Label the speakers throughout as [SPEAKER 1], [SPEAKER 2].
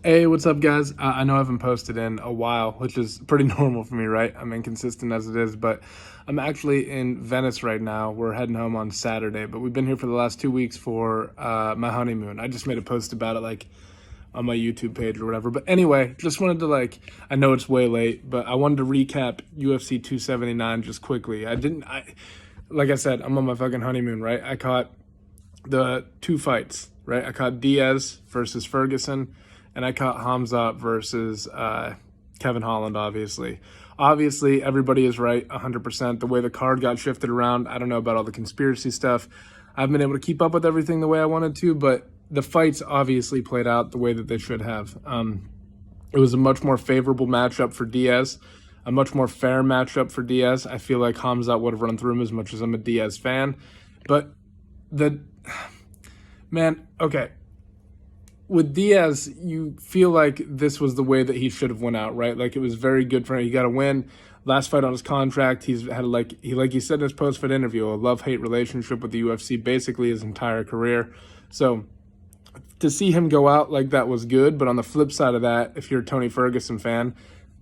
[SPEAKER 1] Hey, what's up, guys? I know I haven't posted in a while, which is pretty normal for me, right? I'm inconsistent as it is, but I'm actually in Venice right now. We're heading home on Saturday, but we've been here for the last 2 weeks for my honeymoon. I just made a post about it, like on my YouTube page or whatever. But anyway, just wanted to I know it's way late, but I wanted to recap UFC 279 just quickly. Like I said, I'm on my fucking honeymoon, right? I caught the two fights, right? I caught Diaz versus Ferguson, and I caught Khamzat versus Kevin Holland, obviously. Obviously, everybody is right 100%. The way the card got shifted around, I don't know about all the conspiracy stuff. I haven't been able to keep up with everything the way I wanted to, but the fights obviously played out the way that they should have. It was a much more favorable matchup for Diaz, a much more fair matchup for Diaz. I feel like Khamzat would have run through him as much as I'm a Diaz fan. But the man, okay. With Diaz, you feel like this was the way that he should have went out, right? Like it was very good for him. He got a win. Last fight on his contract, he's had like he said in his post-fight interview, a love-hate relationship with the UFC basically his entire career. So to see him go out like that was good. But on the flip side of that, if you're a Tony Ferguson fan,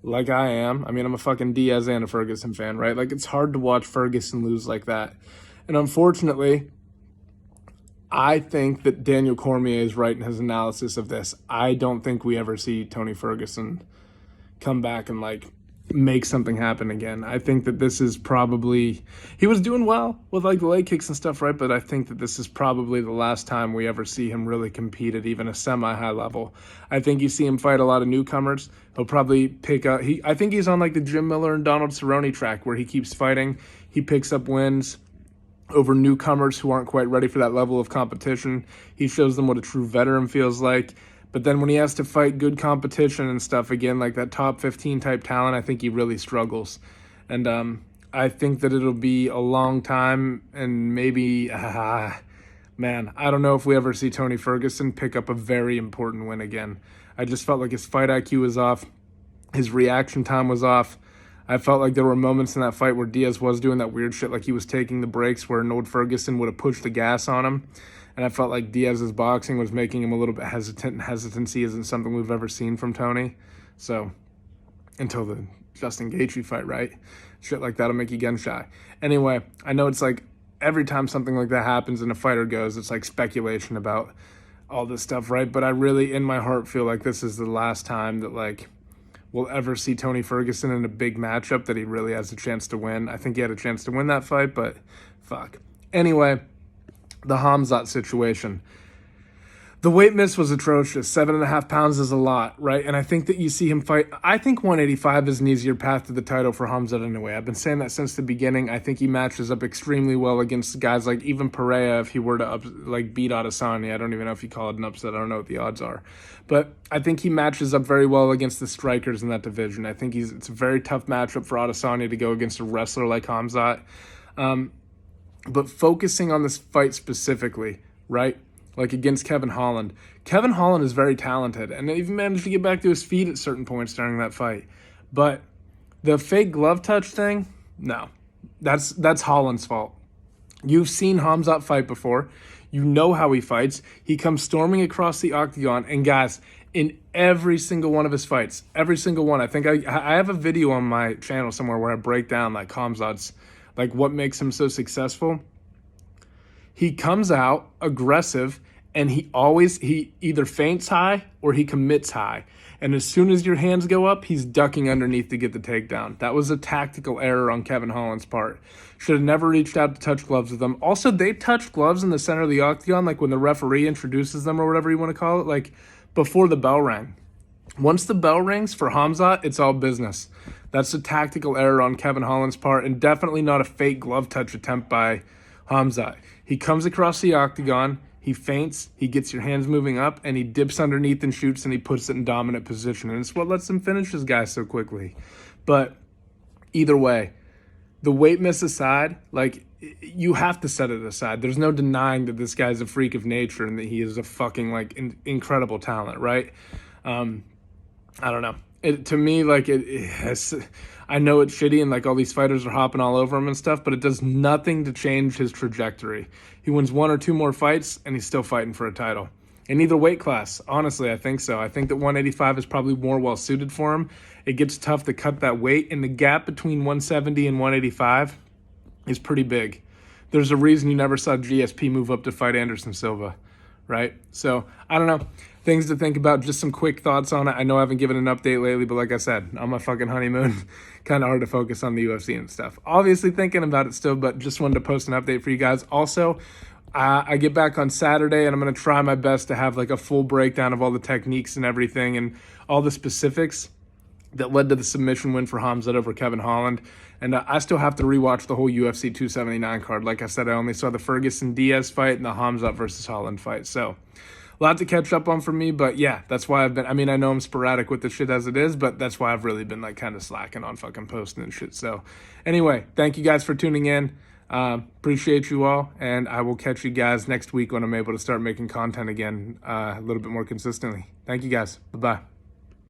[SPEAKER 1] like I am, I mean, I'm a fucking Diaz and a Ferguson fan, right? Like it's hard to watch Ferguson lose like that. And unfortunately, I think that Daniel Cormier is right in his analysis of this. I don't think we ever see Tony Ferguson come back and make something happen again. I think that this is probably, he was doing well with the leg kicks and stuff, right? But I think that this is probably the last time we ever see him really compete at even a semi-high level. I think you see him fight a lot of newcomers. He'll probably pick up, I think he's on the Jim Miller and Donald Cerrone track where he keeps fighting. He picks up wins over newcomers who aren't quite ready for that level of competition. He shows them what a true veteran feels like. But then when he has to fight good competition and stuff again, like that top 15 type talent, I think he really struggles. And I think that it'll be a long time and maybe, man, I don't know if we ever see Tony Ferguson pick up a very important win again. I just felt like his fight IQ was off. His reaction time was off. I felt like there were moments in that fight where Diaz was doing that weird shit, like he was taking the breaks where an old Ferguson would have pushed the gas on him. And I felt like Diaz's boxing was making him a little bit hesitant, and hesitancy isn't something we've ever seen from Tony. So, until the Justin Gaethje fight, right? Shit like that'll make you gun shy. Anyway, I know it's like every time something like that happens and a fighter goes, it's like speculation about all this stuff, right? But I really, in my heart, feel like this is the last time that we'll ever see Tony Ferguson in a big matchup that he really has a chance to win. I think he had a chance to win that fight, but fuck. Anyway, the Khamzat situation. The weight miss was atrocious. 7.5 pounds is a lot, right? And I think that you see him fight. I think 185 is an easier path to the title for Khamzat anyway. I've been saying that since the beginning. I think he matches up extremely well against guys like even Pereira if he were to beat Adesanya. I don't even know if you call it an upset. I don't know what the odds are. But I think he matches up very well against the strikers in that division. I think it's a very tough matchup for Adesanya to go against a wrestler like Khamzat. But focusing on this fight specifically, right? Like against Kevin Holland. Kevin Holland is very talented and even managed to get back to his feet at certain points during that fight. But the fake glove touch thing, no. That's Holland's fault. You've seen Khamzat fight before. You know how he fights. He comes storming across the octagon. And guys, in every single one of his fights, every single one, I think I have a video on my channel somewhere where I break down Khamzat's, what makes him so successful. He comes out aggressive and he either feints high or he commits high. And as soon as your hands go up, he's ducking underneath to get the takedown. That was a tactical error on Kevin Holland's part. Should have never reached out to touch gloves with them. Also, they touch gloves in the center of the octagon, when the referee introduces them or whatever you want to call it, before the bell rang. Once the bell rings for Khamzat, it's all business. That's a tactical error on Kevin Holland's part and definitely not a fake glove touch attempt by Khamzat. He comes across the octagon, he feints, he gets your hands moving up, and he dips underneath and shoots, and he puts it in dominant position. And it's what lets him finish his guy so quickly. But either way, the weight miss aside, you have to set it aside. There's no denying that this guy's a freak of nature and that he is a fucking, incredible talent, right? I don't know. To me, it has, I know it's shitty and all these fighters are hopping all over him and stuff, but it does nothing to change his trajectory. He wins one or two more fights and he's still fighting for a title. in either weight class. Honestly, I think so. I think that 185 is probably more well suited for him. It gets tough to cut that weight, and the gap between 170 and 185 is pretty big. There's a reason you never saw GSP move up to fight Anderson Silva, right? So I don't know. Things to think about, just some quick thoughts on it. I know I haven't given an update lately, but like I said, on my fucking honeymoon, kind of hard to focus on the UFC and stuff. Obviously thinking about it still, but just wanted to post an update for you guys. Also, I get back on Saturday, and I'm going to try my best to have like a full breakdown of all the techniques and everything and all the specifics that led to the submission win for Khamzat over Kevin Holland. And I still have to rewatch the whole UFC 279 card. Like I said, I only saw the Ferguson-Diaz fight and the Khamzat versus Holland fight. So a lot to catch up on for me, but yeah, that's why I've been, I mean, I know I'm sporadic with the shit as it is, but that's why I've really been like kind of slacking on fucking posting and shit. So anyway, thank you guys for tuning in. Appreciate you all, and I will catch you guys next week when I'm able to start making content again a little bit more consistently. Thank you guys. Bye-bye.